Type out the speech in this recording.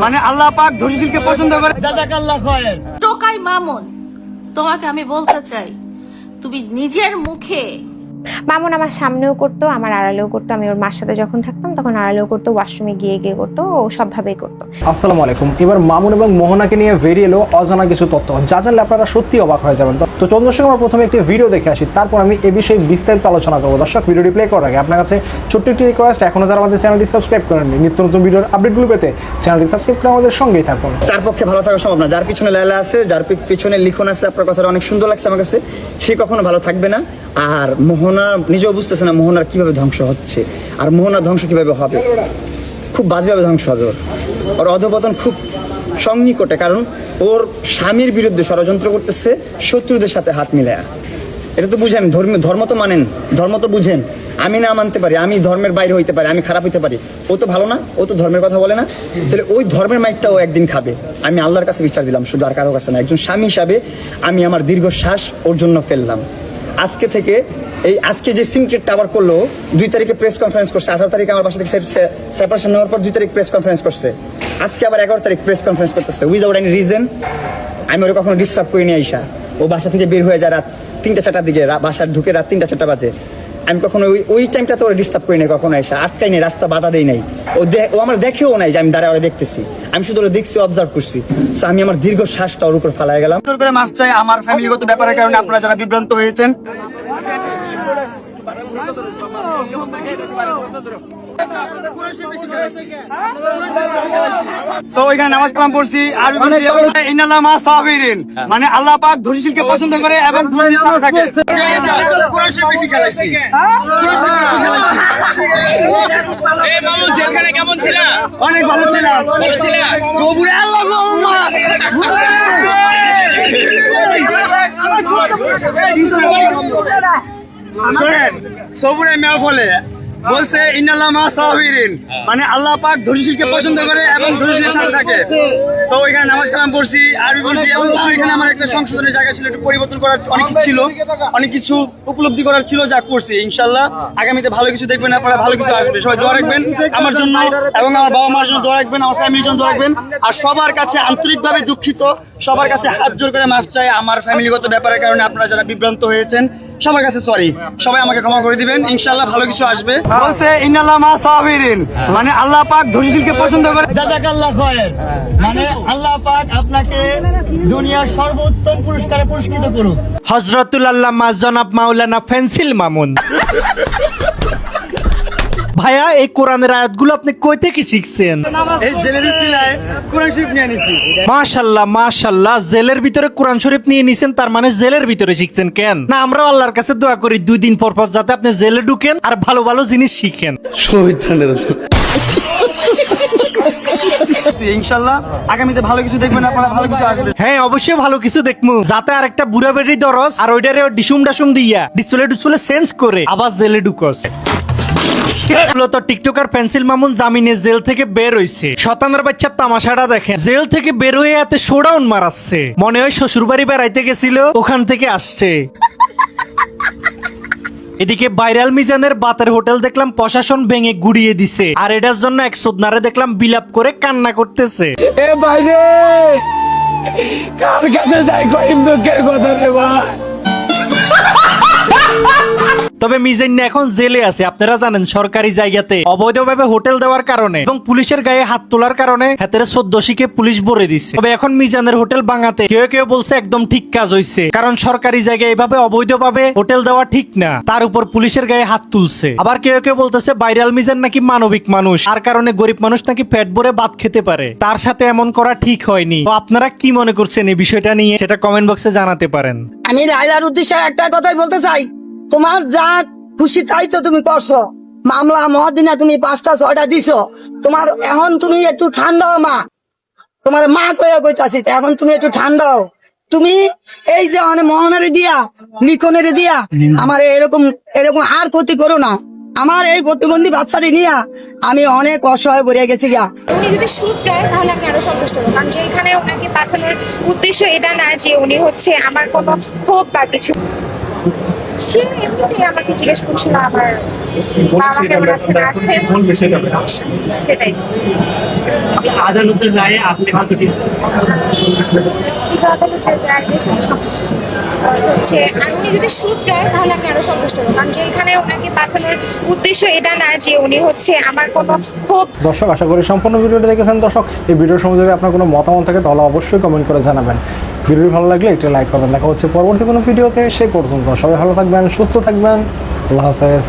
মানে আল্লাহ পাক ধৈর্যশীলকে পছন্দ করে। জাযাকাল্লাহ খায়র। টোকাই মামুন, তোমাকে আমি বলতে চাই, তুমি নিজের মুখে মামুন আমার সামনেও করতো, আমার আড়ালেও করতো। আমি ওর মার সাথে যখন থাকতাম তখন আড়ালেও করতো, ওয়াশরুমে গিয়ে গিয়ে করতো, ও সবভাবেই করতো। আসসালামু আলাইকুম। এবার মামুন এবং মোহনাকে নিয়ে বেরিয়ে এলো অজানা কিছু তথ্য, যা জানলে আপনারা সত্যি অবাক হয়ে যাবেন। তো চন্দ্রশেখর, আমরা প্রথমে একটি ভিডিও দেখে আসি, তারপর আমি এ বিষয়ে বিস্তারিত আলোচনা করবো। দর্শক, ভিডিওটি প্লে করার আগে আপনার কাছে ছোট্ট একটি রিকোয়েস্ট, এখনো যারা আমাদের চ্যানেলটি সাবস্ক্রাইব করেননি, নিত্য নতুন ভিডিওর আপডেটগুলো পেতে চ্যানেলটি সাবস্ক্রাইব করে আমাদের সঙ্গেই থাকুন। তার পক্ষে ভালো থাকা সম্ভব না। যার পিছনে লাইলা আছে, যার পিছনে লিখন আছে, আপনার কথাটা অনেক সুন্দর লাগছে আমার কাছে, সে কখনো ভালো থাকবে না। আর মোহনা নিজেও বুঝতেছে না মোহনার কিভাবে ধ্বংস হচ্ছে, আর মোহনার ধ্বংস কিভাবে হবে। খুব বাজেভাবে ধ্বংস হবে ওর অধপতন খুব সন্নিকটে। কারণ ওর স্বামীর বিরুদ্ধে ষড়যন্ত্র করতেছে শত্রুদের সাথে হাত মিলায়া। এটা তো বুঝেন, ধর্ম তো মানেন, ধর্ম তো বুঝেন। আমি না মানতে পারি, আমি ধর্মের বাইরে হইতে পারি, আমি খারাপ হইতে পারি, ও তো ভালো না, ও তো ধর্মের কথা বলে না। তাহলে ওই ধর্মের মাইকটা ও একদিন খাবে। আমি আল্লাহর কাছে বিচার দিলাম, শুধু আর কারো কাছে না। একজন স্বামী হিসাবে আমি আমার দীর্ঘশ্বাস ওর জন্য ফেললাম। আজকে থেকে আজকে যে সিনক্রেটটা আবার করলো, 2 তারিখে প্রেস কনফারেন্স করছে, 18 তারিখে আমার বাসা থেকে সেপারেশন নেওয়ার পর 2 তারিখ প্রেস কনফারেন্স করছে, আজকে আবার 11 তারিখ প্রেস কনফারেন্স করতেছে উইদাউট এনি রিজন। আমি ওরা কখনো ডিস্টার্ব করিনি। আইসা ও বাসা থেকে বের হয়ে যায় রাত 3টা-4টার দিকে, বাসায় ঢুকে রাত 3টা-4টা বাজে। আমি কখনো ওই টাইমটা তো ওরা ডিস্টার্ব করি নাই, কখনো আইসা আটকাই নেই, রাস্তা বাধা দেই নাই। ও আমার দেখেও নাই যে আমি দাঁড়ায় ওরা দেখতেছি, আমি শুধু ওরা দেখছি, অবজার্ভ করছি। সো আমি আমার দীর্ঘ শ্বাসটা ওর উপর ফালাই গেলাম। করে মাফ চাই আমার ফ্যামিলিগত ব্যাপারের কারণে আপনারা যারা বিভ্রান্ত হয়েছেন। ওইখানে নামাজ কালাম পড়ছি, আরবি পড়ছি, ইন্নাল্লাহ মা সাবিরিন, মানে আল্লাহ পাক ধৈর্যশীলকে পছন্দ করে এবং ধৈর্যশীল সাথে থাকে। কোরআন শরীফ বেশি খেলাইছি। এই মামুন জেলখানে কেমন ছিল? অনেক ভালো ছিলাম। সবুরে আল্লাহ মোহাম্মদ। শোনেন, সবুরে মেয়া বলছে ইন্নাল্লাহ মা সাবিরিন, মানে আল্লাহ পাক ধৈর্যশীলকে পছন্দ করে এবং ধৈর্যশীলের সাথে থাকে। তো ওইখানে নামাজ কালাম পড়ছি, আরবি পড়ছি, এবং এখানে আমার একটা সংশোধনের জায়গা ছিল, একটু পরিবর্তন করার অনেক কিছু ছিল, অনেক কিছু উপলব্ধি করার ছিল, যা করছি। ইনশাল্লাহ আগামীতে ভালো কিছু দেখবেন আপনারা, ভালো কিছু আসবে। সবাই দোয়া রাখবেন আমার জন্য এবং আমার বাবা মার জন্য দোয়া রাখবেন, আমার ফ্যামিলির জন্য দোয়া রাখবেন। আর সবার কাছে আন্তরিকভাবে দুঃখিত, সবার কাছে হাত জোর করে মাফ চাই আমার ফ্যামিলিগত ব্যাপারের কারণে আপনারা যারা বিভ্রান্ত হয়েছেন, সবার কাছে সরি। সবাই আমাকে ক্ষমা করে দিবেন, ইনশাআল্লাহ ভালো কিছু আসবে। বলছে ইন্নাল্লাহ মা সাবিরিন, মানে আল্লাহ পাক ধৈর্যশীলকে পছন্দ করে। জাযাকাল্লাহ খায়র, মানে আল্লাহ পাক আপনাকে দুনিয়ার সর্বোত্তম পুরস্কারে পুরস্কৃত করুক। হযরতুল আল্লামা জনাব মাওলানা ফেন্সিল মামুন। ভাইয়া, এই কোরআনের আয়াতগুলো আপনি কই থেকে শিখছেন? এই জেলের সিলায় কোরআন শরীফ নিয়ে নিছি। মাশাআল্লাহ মাশাআল্লাহ, জেলের ভিতরে কোরআন শরীফ নিয়ে নিছেন, তার মানে জেলের ভিতরে শিখছেন। কেন না, আমরা আল্লাহর কাছে দোয়া করি 2 দিন পর পর যাতে আপনি জেলে ঢুকেন আর ভালো ভালো জিনিস শিখেন। ইনশাআল্লাহ আগামীতে ভালো কিছু দেখবেন আপনারা, ভালো কিছু আসবে। হ্যাঁ, অবশ্যই ভালো কিছু দেখমু, যাতে আরেকটা বুড়া বেড়ি দরস আর ওইটারে ডিসুম ডাসুম দিয়া ডিসপ্লে চেঞ্জ করে আবার জেলে ঢুকস। তো টিকটকার পেন্সিল মামুন জামিনে জেল থেকে বের হইছে। শতানের বাচ্চার তামাশাটা দেখেন, জেল থেকে বের হয়ে এতে শোডাউন মারাচ্ছে, মনে হয় শ্বশুর বাড়ি বেড়াইতে গেছিল, ওখান থেকে আসছে। এদিকে ভাইরাল মিজানের বাতের হোটেল দেখলাম প্রশাসন ভেঙে গুড়িয়ে দিছে, আর এটার জন্য এক সুদনারে দেখলাম বিলাপ করে কান্না করতেছে। এ বাইরে কার কাছে যাই কইম দুঃখের কথা রে ভাই। তবে মিজান এখন জেলে আছে। আপনারা জানেন সরকারি জায়গাতে অবৈধভাবে হোটেল দেওয়ার কারণে এবং পুলিশের গায়ে হাত তোলার কারণে হাতের 14 পুলিশ ভরে দিচ্ছে। তবে এখন মিজানের হোটেল ভাঙাতে কেউ কেউ বলছে একদম ঠিক কাজ হইছে, কারণ সরকারি জায়গায় এভাবে অবৈধভাবে হোটেল দেওয়া ঠিক না, তার উপর পুলিশের গায়ে হাত তুলছে। আবার কেউ কেউ বলতেছে ভাইরাল মিজান নাকি মানবিক মানুষ, আর কারণে গরিব মানুষ নাকি পেট ভরে ভাত খেতে পারে, তার সাথে এমন করা ঠিক হয়নি। তো আপনারা কি মনে করছেন এই বিষয়টা নিয়ে, সেটা কমেন্ট বক্সে জানাতে পারেন। আমি লাইলার উদ্দেশ্যে একটা কথাই বলতে চাই, তোমার যা খুশি তাই তো তুমি করছো। মামলা মহাদিনা তুমি 5টা 6টা দিছো, তোমার এখন তুমি একটু ঠান্ডাও। মা তোমার মা কইতাছি, এখন তুমি একটু ঠান্ডাও। তুমি এই যে মোহনারে দিয়া লিখনের দিয়া আমার এরকম আর ক্ষতি করো না। আমার এই প্রতিবন্ধী বাচ্চাটি নিয়ে আমি অনেক অসহায় পড়ে গেছি গা। উনি যদি সুদ দেয় তাহলে আমি আরো সন্তুষ্ট হবো, কারণ যেখানে ওনাকে পাঠানোর উদ্দেশ্য এটা না যে উনি হচ্ছে আমার কোনো ক্ষোভ বা কিছু। সে এমনিতেই আমাকে জিজ্ঞেস করছিল আমার বাবা কেমন আছে না আছে সেটাই। আদালতের রায়ে আপনি কতটি আদালতের রায় দিয়েছে আমি সন্তুষ্ট। হচ্ছে আর উনি যদি সুদ দেয় তাহলে আমি আরো সন্তুষ্ট হবো, কারণ যেখানে ওনাকে পাঠানোর উদ্দেশ্য এটা না যে উনি হচ্ছে আমার কোনো ক্ষোভ। দর্শক আশা করি সম্পূর্ণ ভিডিওটি দেখেছেন। দর্শক এই ভিডিওর সময় যদি আপনার কোনো মতামত থাকে তাহলে অবশ্যই কমেন্ট করে জানাবেন। ভিডিওটি ভালো লাগলে একটু লাইক করবেন। দেখা হচ্ছে পরবর্তী কোনো ভিডিওতে। সেই পর্যন্ত সবাই ভালো থাকবেন, সুস্থ থাকবেন। আল্লাহ হাফেজ।